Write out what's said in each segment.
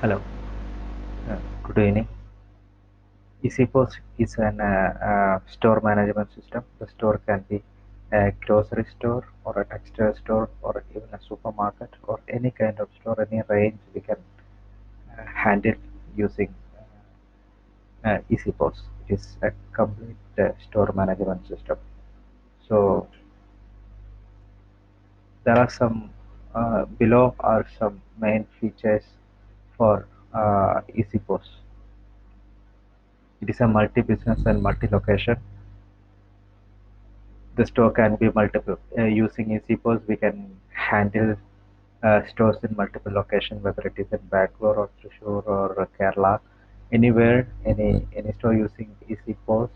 Hello, good evening. EasyPost is an store management system. The store can be a grocery store or a textile store or even a supermarket or any kind of store, any range we can handle using EasyPost. It is a complete store management system. So there are some below are some main features for EasyPost. It is a multi-business and multi-location. The store can be multiple. Using EasyPost, we can handle stores in multiple locations, whether it is in Bangalore or Thrissur or Kerala, anywhere, any store using EasyPost,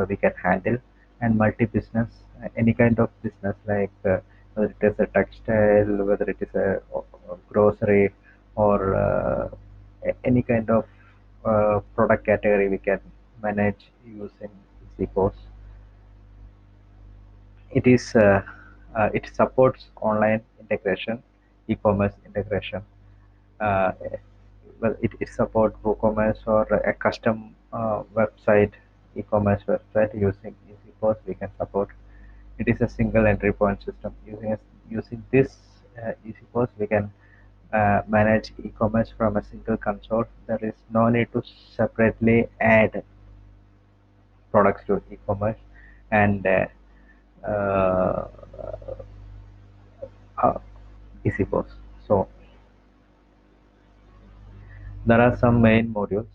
we can handle, and multi-business, any kind of business like whether it is a textile, whether it is a grocery, or any kind of product category, we can manage using EasyPost. It supports online integration, e-commerce integration. Uh, well, it supports WooCommerce or a custom website, e-commerce website using EasyPost. We can support. It is a single entry point system. Using this EasyPost, we can manage e-commerce from a single console. There is no need to separately add products to e-commerce and uh, uh, EasyPost. So there are some main modules.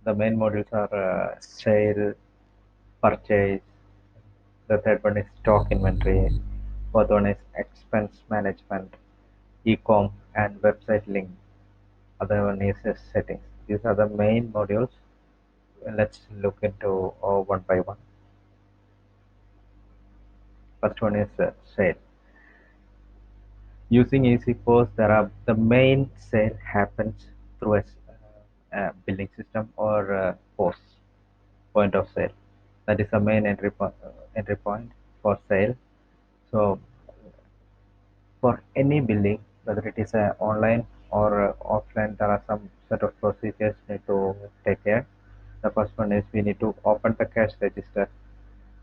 The main modules are sale, purchase. The third one is stock inventory. Fourth one is expense management, e-com, and website link. Other one is settings. These are the main modules. Let's look into one by one. First one is sale. Using EasyPost, there are the main sale happens through a billing system or POS, point of sale. That is the main entry point for sale. So for any billing, whether it is online or offline, there are some set of procedures need to take care. The first one is we need to open the cash register,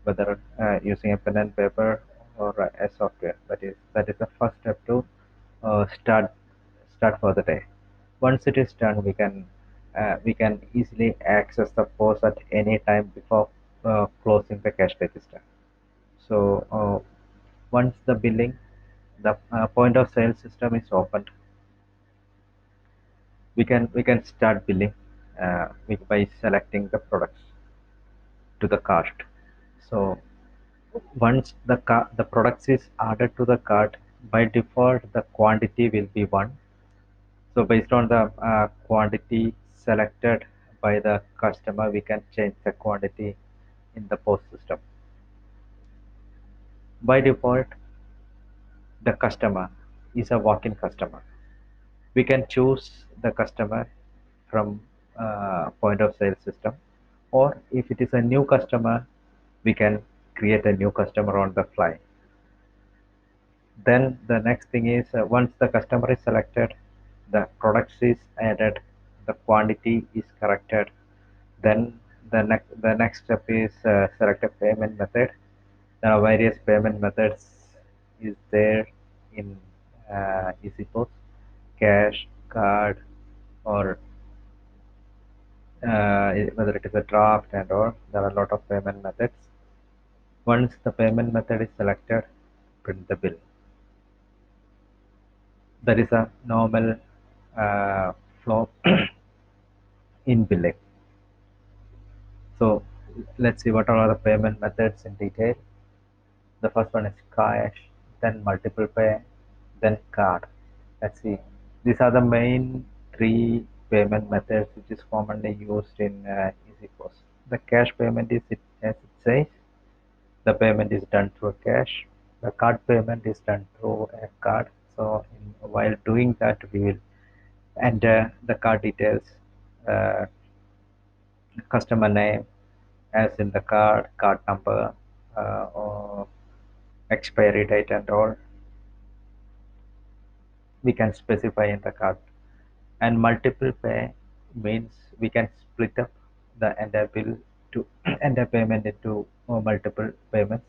whether using a pen and paper or a software. That is the first step to start for the day. Once it is done, we can easily access the POS at any time before closing the cash register. So once the point of sale system is opened, we can start billing by selecting the products to the cart. So once the products is added to the cart, by default the quantity will be one. So based on the quantity selected by the customer, we can change the quantity in the POS system. By default, the customer is a walk-in customer. We can choose the customer from point of sale system, or if it is a new customer, we can create a new customer on the fly. Then the next thing is once the customer is selected, the products is added, the quantity is corrected. Then the next step is select a payment method. There are various payment methods is there in EasyPost: cash, card, or whether it is a draft and all. There are a lot of payment methods. Once the payment method is selected, print the bill. That is a normal flow in billing. So let's see what are the payment methods in detail. The first one is cash, then multiple pay, then card. Let's see. These are the main three payment methods which is commonly used in EasyPost. The cash payment is as it says. The payment is done through cash. The card payment is done through a card. So while doing that, we will enter the card details, uh, customer name as in the card number, or expiry date and all we can specify in the card. And multiple pay means we can split up the entire bill to entire payment into multiple payments.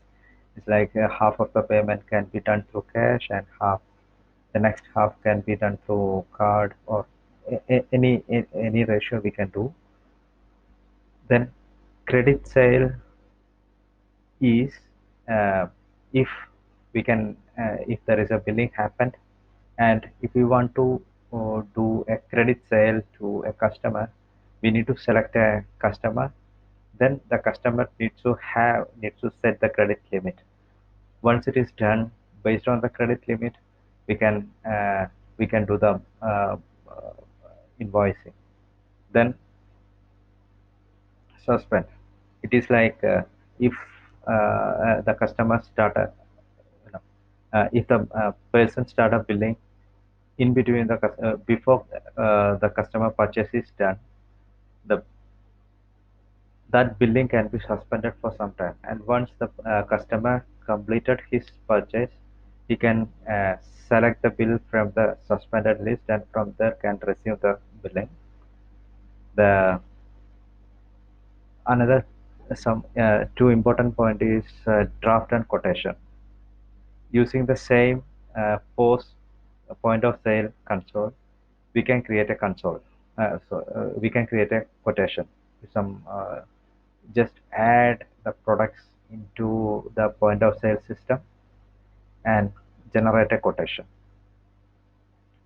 It's like half of the payment can be done through cash and the next half can be done through card or any ratio we can do. Then credit sale is if we can if there is a billing happened, and if we want to do a credit sale to a customer, we need to select a customer. Then the customer needs to set the credit limit. Once it is done, based on the credit limit, we can do the invoicing. Then suspend. It is like if the customer started, you know, if the person started billing in between before the customer purchase is done, the that billing can be suspended for some time. And once the customer completed his purchase, he can select the bill from the suspended list, and from there can receive the billing. The another some two important point is draft and quotation. Using the same post point of sale console, we can create a console. We can create a quotation. Some just add the products into the point of sale system and generate a quotation.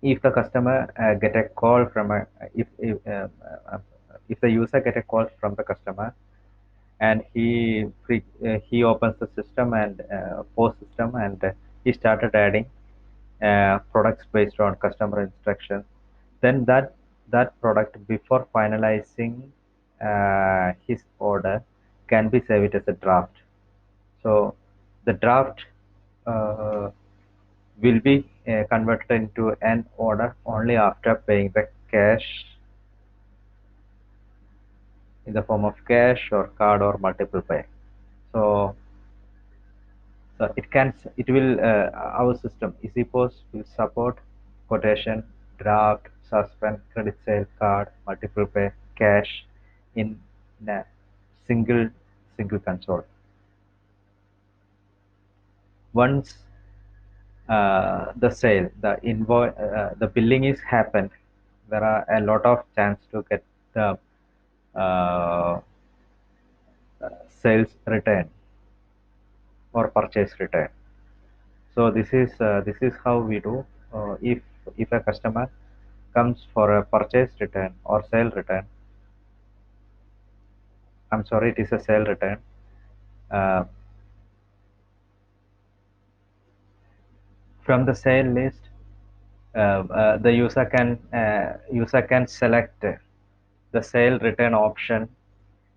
If the customer get a call from a if the user get a call from the customer, and he opens the system and post system, and he started adding products based on customer instructions, then that product, before finalizing his order, can be saved as a draft. So the draft uh, will be converted into an order only after paying the cash in the form of cash or card or multiple pay. So, it will our system EasyPost will support quotation, draft, suspend, credit sale, card, multiple pay, cash in a single console. Once the billing is happened, there are a lot of chance to get the uh, sales return or purchase return. So this is how we do. If a customer comes for a purchase return or sale return, I'm sorry, it is a sale return. Uh, from the sale list, the user can select the sale return option,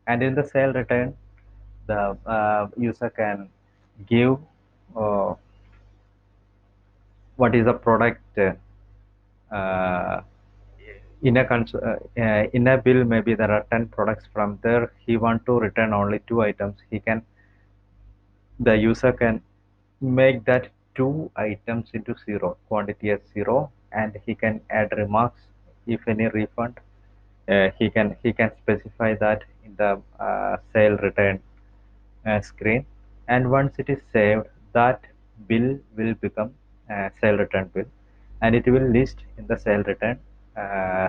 and in the sale return, the user can give uh, what is the product uh, in a bill. Maybe there are 10 products. From there he want to return only 2 items. The user can make that 2 items into zero, quantity as zero, and he can add remarks. If any refund, he can specify that in the sale return screen. And once it is saved, that bill will become a sale return bill, and it will list in the sale return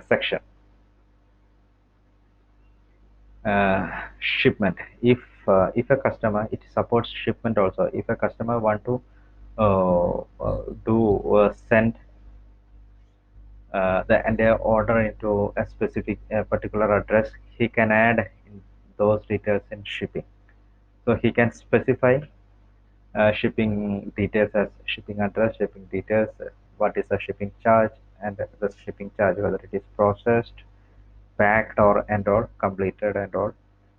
section. Shipment. If a customer, it supports shipment also. If a customer want to do send the entire order into a specific particular address, he can add in those details in shipping. So he can specify shipping details as shipping address, shipping details, what is the shipping charge, and the shipping charge, whether it is processed, packed, or and or completed and all.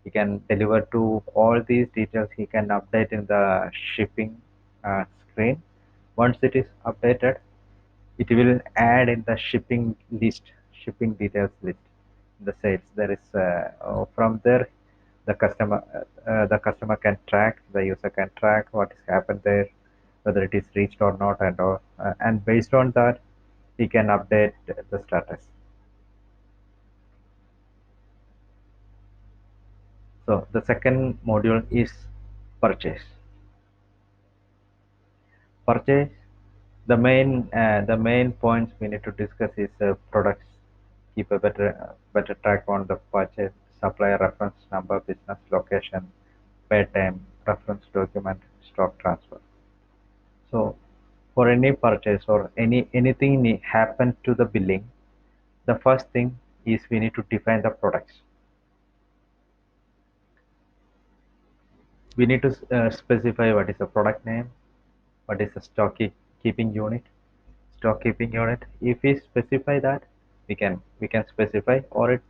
He can deliver to all these details. He can update in the shipping screen. Once it is updated, it will add in the shipping details list in the sales. There is from there the customer can track, the user can track what has happened there, whether it is reached or not, and all. And based on that, he can update the status. So the second module is purchase. Purchase. The main points we need to discuss is products. Keep a better track on the purchase, supplier reference number, business location, pay time, reference document, stock transfer. So for any purchase or anything happen to the billing, the first thing is we need to define the products. We need to specify what is the product name, what is the keeping unit, stock keeping unit. If we specify that, we can specify, or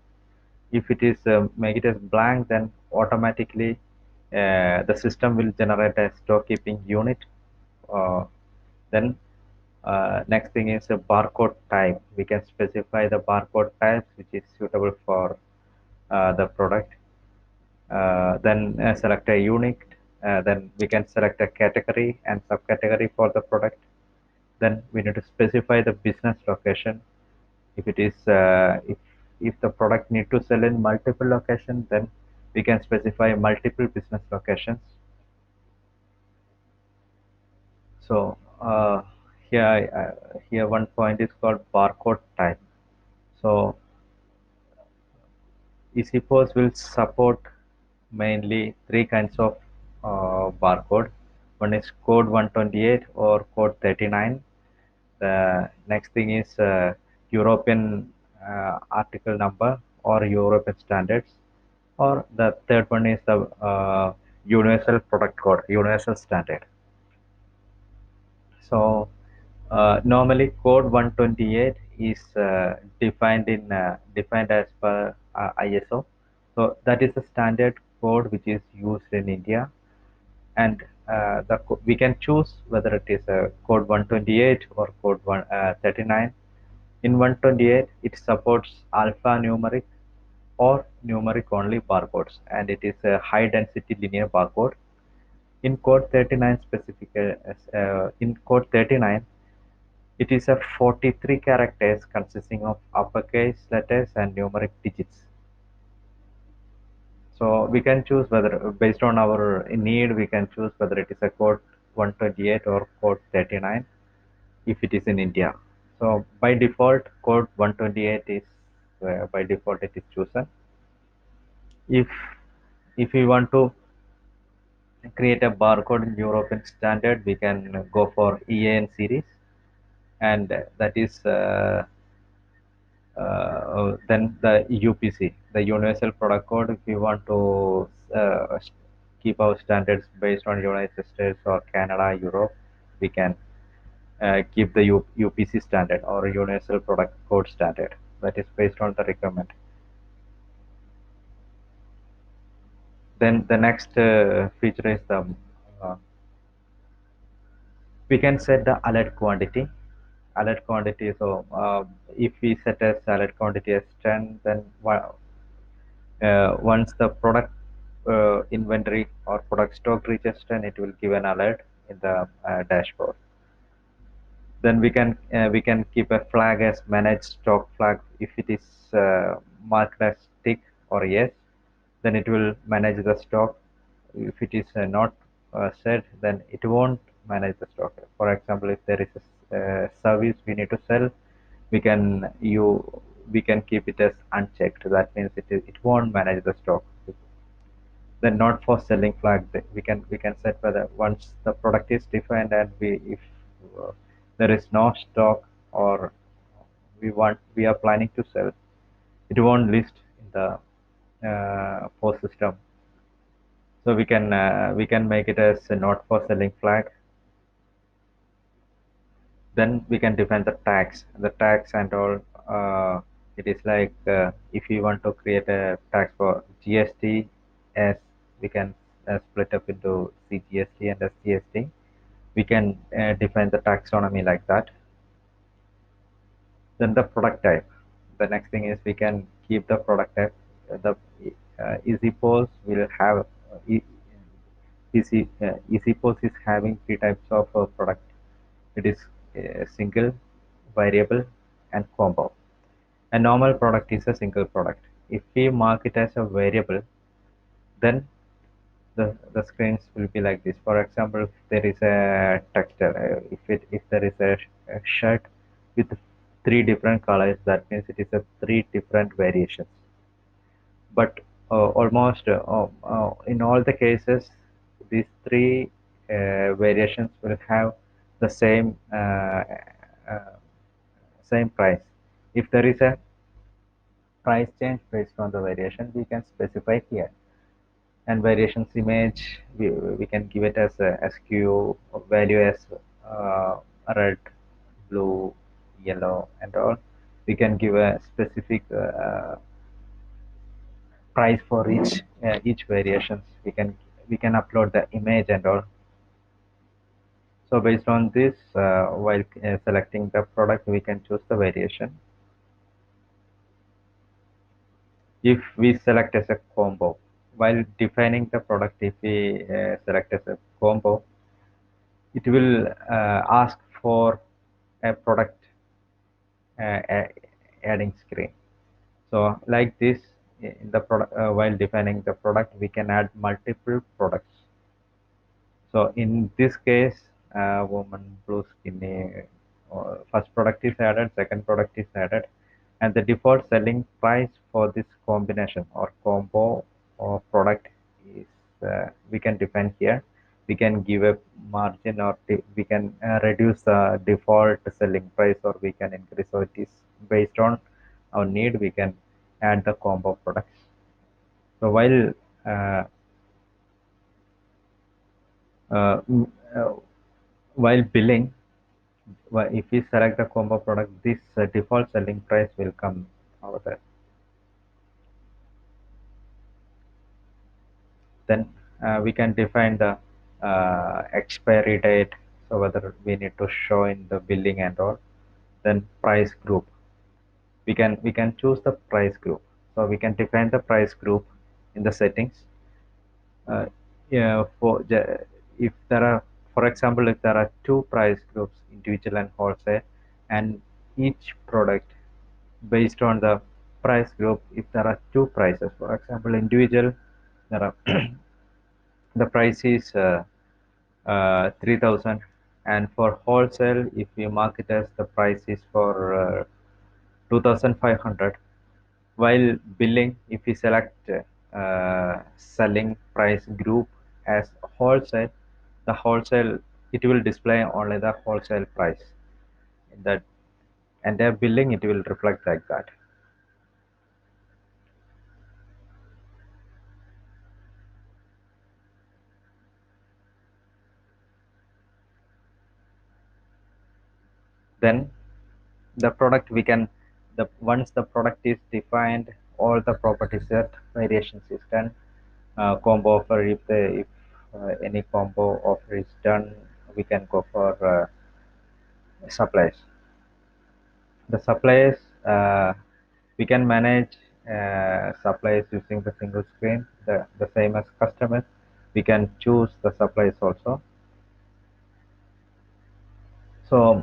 if it is make it as blank, then automatically the system will generate a stock keeping unit. Then next thing is a barcode type. We can specify the barcode types which is suitable for the product. Then select a unit. Then we can select a category and subcategory for the product. Then we need to specify the business location. If it is if the product need to sell in multiple locations, then we can specify multiple business locations. So here one point is called barcode type. So EasyPOS will support mainly three kinds of barcode. One is code 128 or code 39. The next thing is European article number or European standards. Or the third one is the universal product code, universal standard. So normally code 128 is defined as per ISO. So that is the standard code which is used in India, and we can choose whether it is a code 128 or code 39. In 128, it supports alphanumeric or numeric only barcodes, and it is a high density linear barcode. In code 39, it is a 43 characters consisting of uppercase letters and numeric digits. So we can choose whether, based on our need, we can choose whether it is a code 128 or code 39 if it is in India. So by default, code 128 is by default it is chosen. If we want to create a barcode in European standard, we can go for EAN series, and that is then the UPC, the Universal Product Code. If you want to keep our standards based on United States or Canada, Europe, we can keep the UPC standard or Universal Product Code standard. That is based on the requirement. Then the next feature is the we can set the alert quantity. Alert quantity. So if we set as alert quantity as 10, then once the product inventory or product stock reaches 10, it will give an alert in the dashboard. Then we can keep a flag as manage stock flag. If it is marked as tick or yes, then it will manage the stock. If it is not set, then it won't manage the stock. For example, if there is a service we need to sell, we can keep it as unchecked. That means it won't manage the stock. Then not for selling flag, we can set whether once the product is defined and if uh, there is no stock, or we are planning to sell, it won't list in the post system. So we can make it as a not for selling flag. Then we can define the tax and all. It is like if you want to create a tax for GST, as we can split up into CGST and SGST. We can define the taxonomy like that. Then the product type. The next thing is we can keep the product type. The EasyPOS will have EasyPOS is having three types of product. It is single, variable, and combo. A normal product is a single product. If we mark it as a variable, Then the screens will be like this. For example, if there is a texture, if there is a shirt with three different colors, that means it is a three different variations. But almost in all the cases, these three variations will have the same price. If there is a price change based on the variation, we can specify here. And variations image, we can give it as a SQ value as red, blue, yellow, and all. We can give a specific price for each variations. We can upload the image and all. So based on this, while selecting the product, we can choose the variation. If we select as a combo, while defining the product, if we select as a combo, it will ask for a product adding screen. So like this, in the product, while defining the product, we can add multiple products. So in this case, woman blue skinny, first product is added, second product is added, and the default selling price for this combination or combo or product is we can define here. We can give a margin, or we can reduce the default selling price, or we can increase. So it is based on our need. We can add the combo products. So uh, uh, mm, uh, while billing, if we select the combo product, this default selling price will come over there. Then we can define the expiry date, so whether we need to show in the billing and all. Then price group, we can choose the price group. So we can define the price group in the settings. uh, yeah, if there are, for example, if there are two price groups, individual and wholesale, and each product based on the price group, if there are two prices, for example, individual, there are the price is 3000, and for wholesale, if we mark it as the price is for 2500. While billing, if we select selling price group as wholesale, the wholesale, it will display only the wholesale price. That, and their billing, it will reflect like that. Then the product, we can, the once the product is defined, all the properties set, variations is done, combo offer, if any combo offer is done, we can go for supplies. The supplies, we can manage supplies using the single screen, the same as customers. We can choose the supplies also. So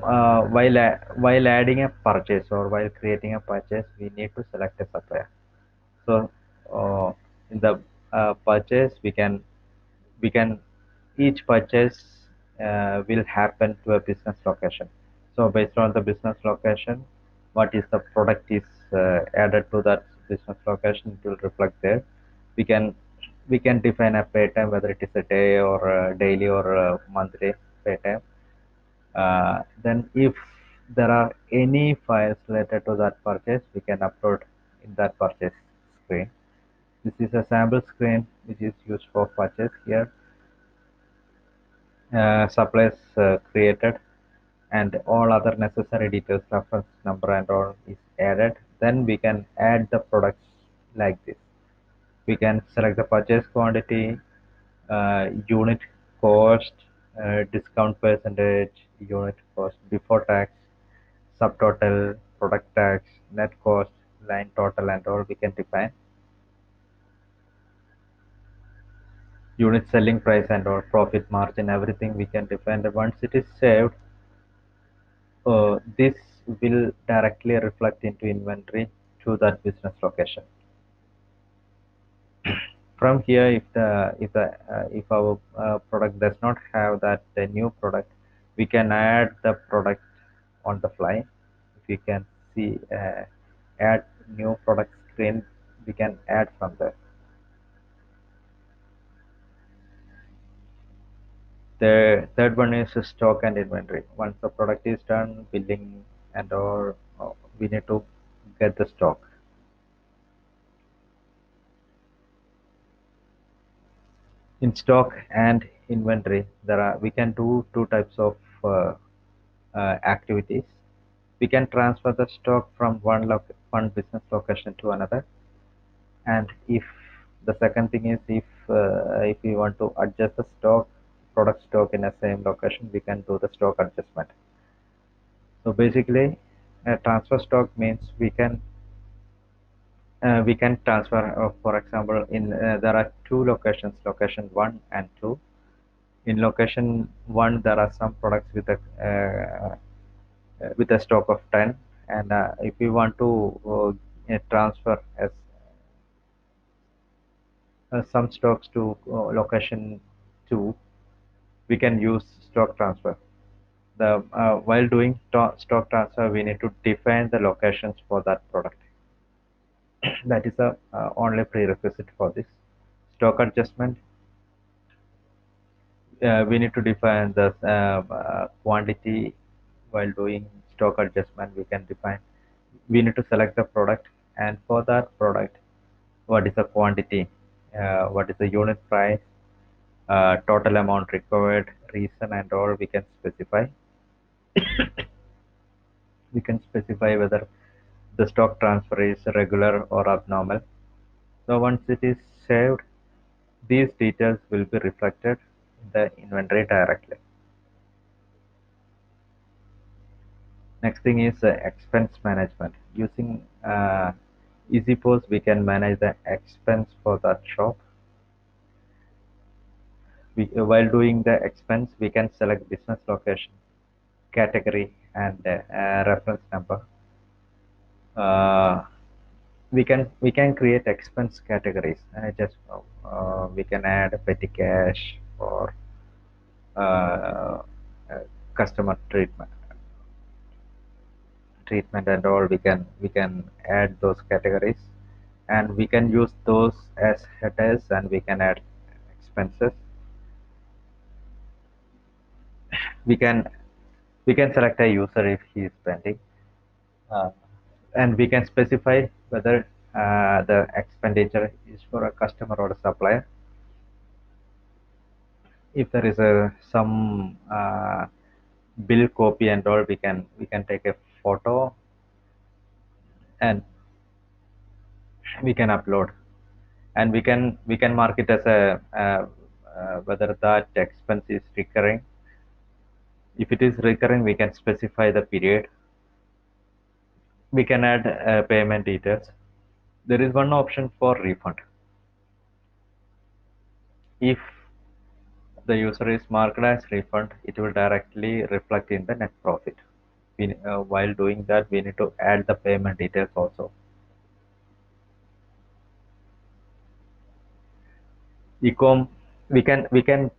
while adding a purchase, or while creating a purchase, we need to select a supplier. So in the purchase, we can each purchase will happen to a business location. So based on the business location, what is the product is added to that business location, it will reflect there. We can define a pay time, whether it is a day or a daily or a monthly pay time. Then if there are any files related to that purchase, we can upload in that purchase screen. This is a sample screen which is used for purchase. Here supplies created, and all other necessary details, reference number and all is added. Then we can add the products like this. We can select the purchase quantity, unit cost, discount percentage, unit cost before tax, subtotal, product tax, net cost, line total, and all we can define. Unit selling price and all, profit margin, everything we can define. Once it is saved, this will directly reflect into inventory to that business location. From here, if our product does not have that new product, we can add the product on the fly. If we can see add new product screen, we can add from there. The third one is stock and inventory. Once the product is done, billing and all, we need to get the stock. In stock and inventory, there are we can do two types of activities. We can transfer the stock from one business location to another, and if the second thing is if we want to adjust the product stock in the same location, we can do the stock adjustment. So basically, transfer stock means we can transfer, for example, in there are two locations, location 1 and 2. In location 1, there are some products with a stock of 10, and if we want to transfer as some stocks to location 2, we can use stock transfer. The While doing stock transfer, we need to define the locations for that product. That is the only prerequisite for this. Stock adjustment, we need to define the quantity. While doing stock adjustment, we need to select the product, and for that product, what is the quantity, what is the unit price, total amount required, reason, and all we can specify whether the stock transfer is regular or abnormal. So once it is saved, these details will be reflected in the inventory directly. Next thing is expense management. Using EasyPost, we can manage the expense for that shop. While doing the expense, we can select business location, category, and reference number. Uh, we can create expense categories. Just We can add petty cash or uh, uh, customer treatment and all. We can add those categories, and we can use those as headers, and we can add expenses. We can we can select a user if he is spending, uh, and we can specify whether the expenditure is for a customer or a supplier. If there is a some bill copy and all, we can take a photo, and we can upload, and we can mark it as whether that expense is recurring. If it is recurring, we can specify the period. We can add payment details. There is one option for refund. If the user is marked as refund, it will directly reflect in the net profit. While doing that, we need to add the payment details also. Ecom, we can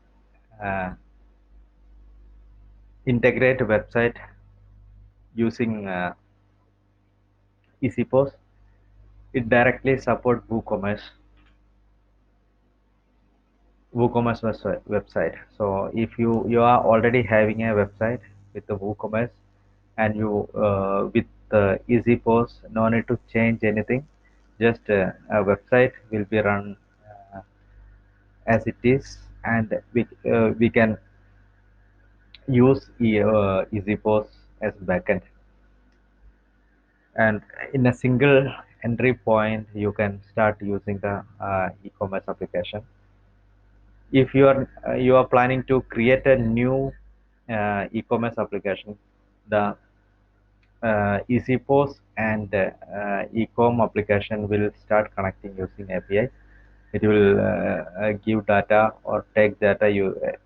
uh, integrate a website using EasyPost. It directly support WooCommerce website. So if you are already having a website with the WooCommerce, and you with EasyPost, no need to change anything. Just a website will be run uh, as it is, and we can use EasyPost as backend. And in a single entry point, you can start using the e-commerce application. If you are planning to create a new e-commerce application, the EasyPost and Ecom application will start connecting using API. It will give data or take data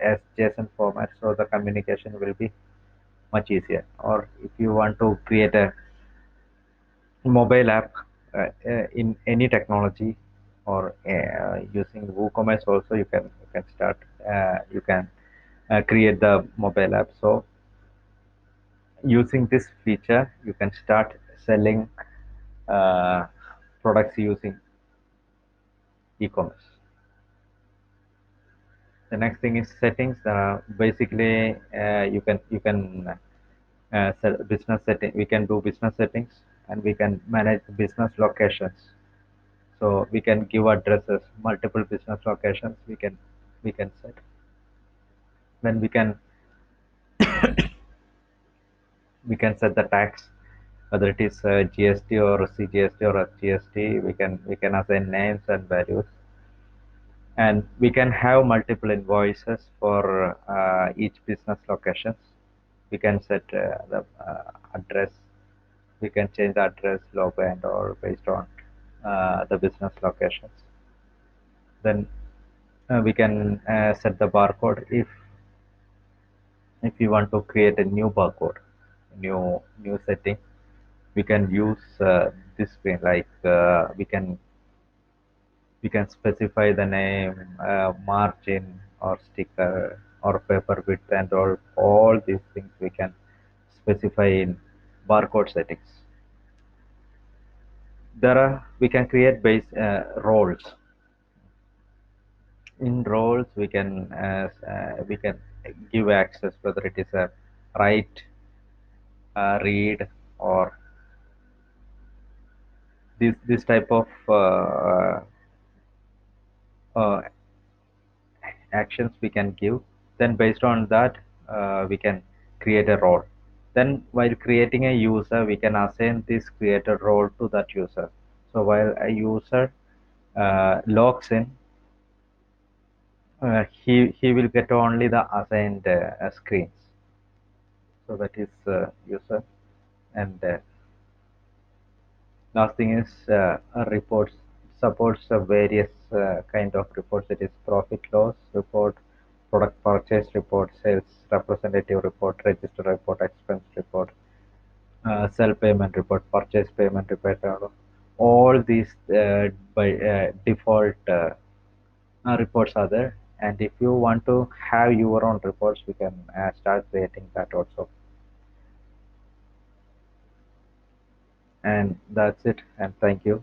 as JSON format, so the communication will be much easier. Or if you want to create a mobile app in any technology or using WooCommerce also you can start you can create the mobile app. So using this feature, you can start selling uh, products using e-commerce. The next thing is settings. Basically, you can set business setting. We can do business settings, and we can manage business locations. So we can give addresses, multiple business locations. We can set. Then we can set the tax, whether it is GST or CGST or SGST. We can assign names and values, and we can have multiple invoices for each business locations. We can set the address. We can change the address, logo, and all based on the business locations. Then we can set the barcode if you want to create a new barcode, new setting. We can use this way, like we can specify the name, margin, or sticker, or paper width, and all these things we can specify in barcode settings. We can create base roles. In roles we can give access, whether it is a write, read, or this type of uh, actions we can give. Then based on that, we can create a role. Then while creating a user, we can assign this created role to that user. So while a user logs in, he will get only the assigned screens. So that is user. And last thing is reports. Supports various kind of reports. It is profit loss report, product purchase report, sales representative report, register report, expense report, sell payment report, purchase payment report. All these by default reports are there. And if you want to have your own reports, we can start creating that also. And that's it. And thank you.